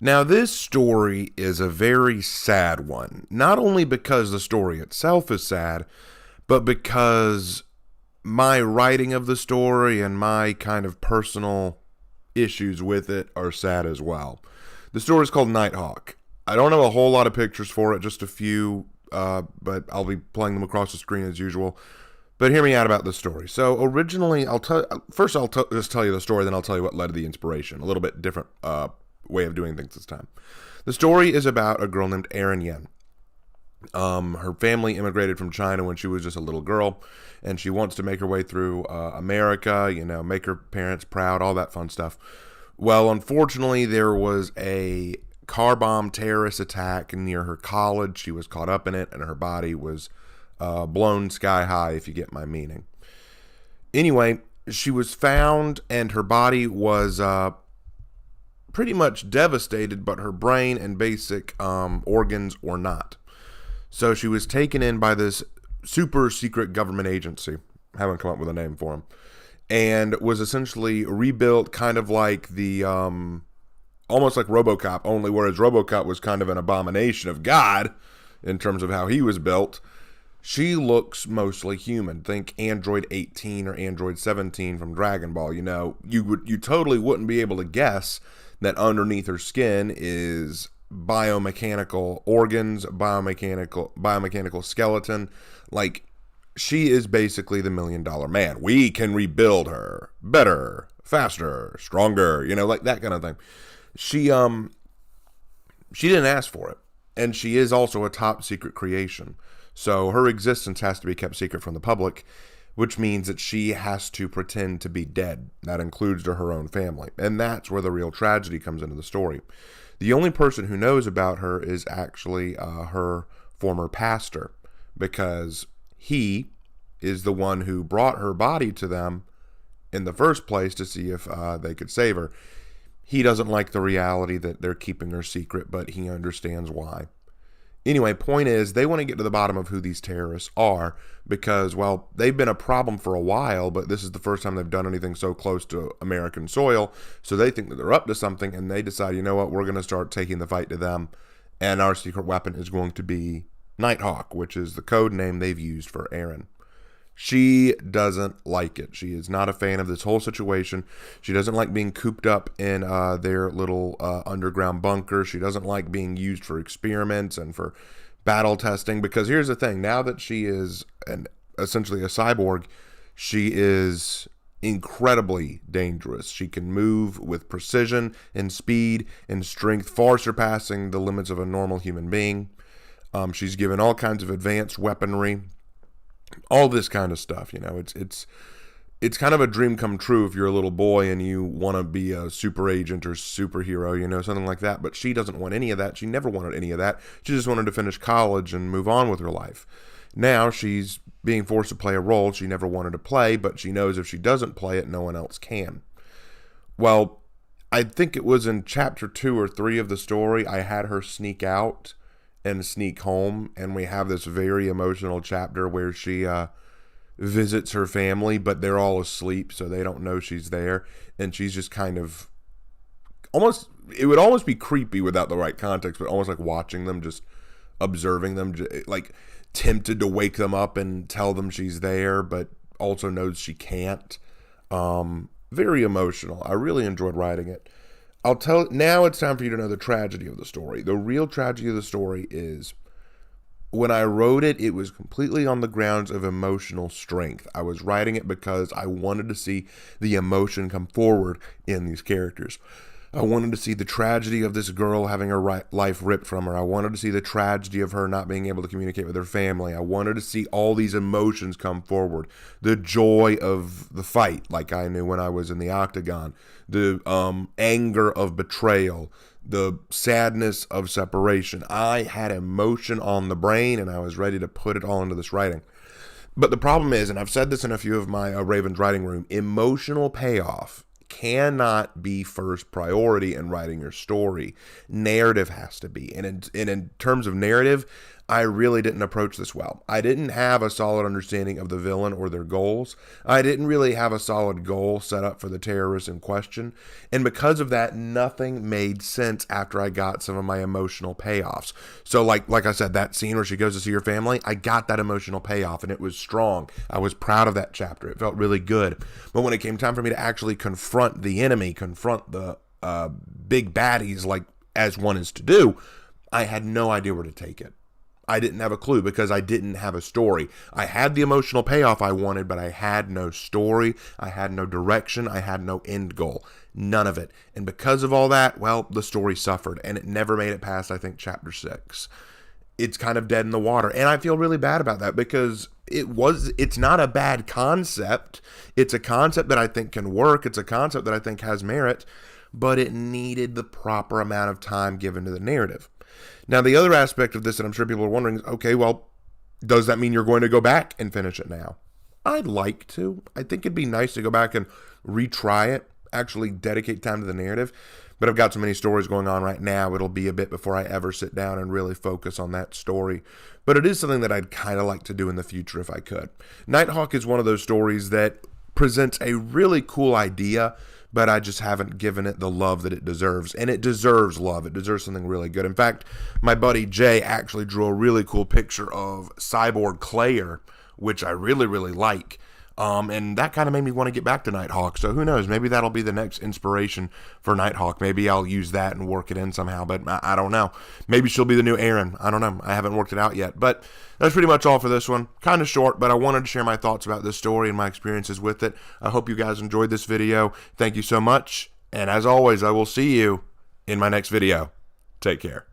Now, this story is a very sad one, not only because the story itself is sad, but because my writing of the story and my kind of personal issues with it are sad as well. The story is called Nighthawk. I don't have a whole lot of pictures for it, just a few, but I'll be playing them across the screen as usual. But hear me out about the story. So originally, just tell you the story, then I'll tell you what led to the inspiration. A little bit different way of doing things this time. The story is about a girl named Erin Yen. Her family immigrated from China when she was just a little girl, and she wants to make her way through America, make her parents proud, all that fun stuff. Well, unfortunately, there was a car bomb terrorist attack near her college. She was caught up in it, and her body was blown sky high, if you get my meaning. Anyway, she was found, and her body was pretty much devastated, but her brain and basic organs were not. So she was taken in by this super secret government agency, haven't come up with a name for them, and was essentially rebuilt kind of like the, almost like RoboCop, only whereas RoboCop was kind of an abomination of God in terms of how he was built. She looks mostly human. Think Android 18 or Android 17 from Dragon Ball. You totally wouldn't be able to guess that underneath her skin is biomechanical organs, biomechanical skeleton. Like, she is basically the $1 million man. We can rebuild her better, faster, stronger, like that kind of thing. She didn't ask for it, and she is also a top secret creation. So her existence has to be kept secret from the public, which means that she has to pretend to be dead. That includes to her own family. And that's where the real tragedy comes into the story. The only person who knows about her is actually her former pastor, because he is the one who brought her body to them in the first place to see if they could save her. He doesn't like the reality that they're keeping her secret, but he understands why. Anyway, point is, they want to get to the bottom of who these terrorists are because, well, they've been a problem for a while, but this is the first time they've done anything so close to American soil. So they think that they're up to something, and they decide, you know what, we're going to start taking the fight to them, and our secret weapon is going to be Nighthawk, which is the code name they've used for Erin. She doesn't like it. She is not a fan of this whole situation. She doesn't like being cooped up in their little underground bunker. She doesn't like being used for experiments and for battle testing. Because here's the thing. Now that she is essentially a cyborg, she is incredibly dangerous. She can move with precision and speed and strength far surpassing the limits of a normal human being. She's given all kinds of advanced weaponry. All this kind of stuff, it's kind of a dream come true if you're a little boy and you want to be a super agent or superhero, something like that. But she doesn't want any of that. She never wanted any of that. She just wanted to finish college and move on with her life. Now she's being forced to play a role she never wanted to play, but she knows if she doesn't play it, no one else can. Well, I think it was in chapter 2 or 3 of the story, I had her sneak out and sneak home, and we have this very emotional chapter where she visits her family, but they're all asleep, so they don't know she's there, and she's just kind of it would almost be creepy without the right context, but almost like watching them, just observing them, like tempted to wake them up and tell them she's there, but also knows she can't. Very emotional. I really enjoyed writing it. Now it's time for you to know the tragedy of the story. The real tragedy of the story is, when I wrote it, it was completely on the grounds of emotional strength. I was writing it because I wanted to see the emotion come forward in these characters. I wanted to see the tragedy of this girl having her life ripped from her. I wanted to see the tragedy of her not being able to communicate with her family. I wanted to see all these emotions come forward. The joy of the fight, like I knew when I was in the octagon. The anger of betrayal. The sadness of separation. I had emotion on the brain, and I was ready to put it all into this writing. But the problem is, and I've said this in a few of my Raven's Writing Room, emotional payoff cannot be first priority in writing your story. Narrative has to be. And in terms of narrative, I really didn't approach this well. I didn't have a solid understanding of the villain or their goals. I didn't really have a solid goal set up for the terrorists in question. And because of that, nothing made sense after I got some of my emotional payoffs. So like I said, that scene where she goes to see her family, I got that emotional payoff and it was strong. I was proud of that chapter. It felt really good. But when it came time for me to actually confront the enemy, confront the big baddies like as one is to do, I had no idea where to take it. I didn't have a clue because I didn't have a story. I had the emotional payoff I wanted, but I had no story. I had no direction. I had no end goal. None of it. And because of all that, well, the story suffered and it never made it past, I think, chapter 6. It's kind of dead in the water. And I feel really bad about that because it's not a bad concept. It's a concept that I think can work. It's a concept that I think has merit, but it needed the proper amount of time given to the narrative. Now, the other aspect of this that I'm sure people are wondering is, okay, well, does that mean you're going to go back and finish it now? I'd like to. I think it'd be nice to go back and retry it, actually dedicate time to the narrative. But I've got so many stories going on right now, it'll be a bit before I ever sit down and really focus on that story. But it is something that I'd kind of like to do in the future if I could. Nighthawk is one of those stories that presents a really cool idea, but I just haven't given it the love that it deserves. And it deserves love. It deserves something really good. In fact, my buddy Jay actually drew a really cool picture of Cyborg Claire, which I really, really like. And that kind of made me want to get back to Nighthawk. So who knows? Maybe that'll be the next inspiration for Nighthawk. Maybe I'll use that and work it in somehow, but I don't know. Maybe she'll be the new Aaron. I don't know. I haven't worked it out yet. But that's pretty much all for this one. Kind of short, but I wanted to share my thoughts about this story and my experiences with it. I hope you guys enjoyed this video. Thank you so much. And as always, I will see you in my next video. Take care.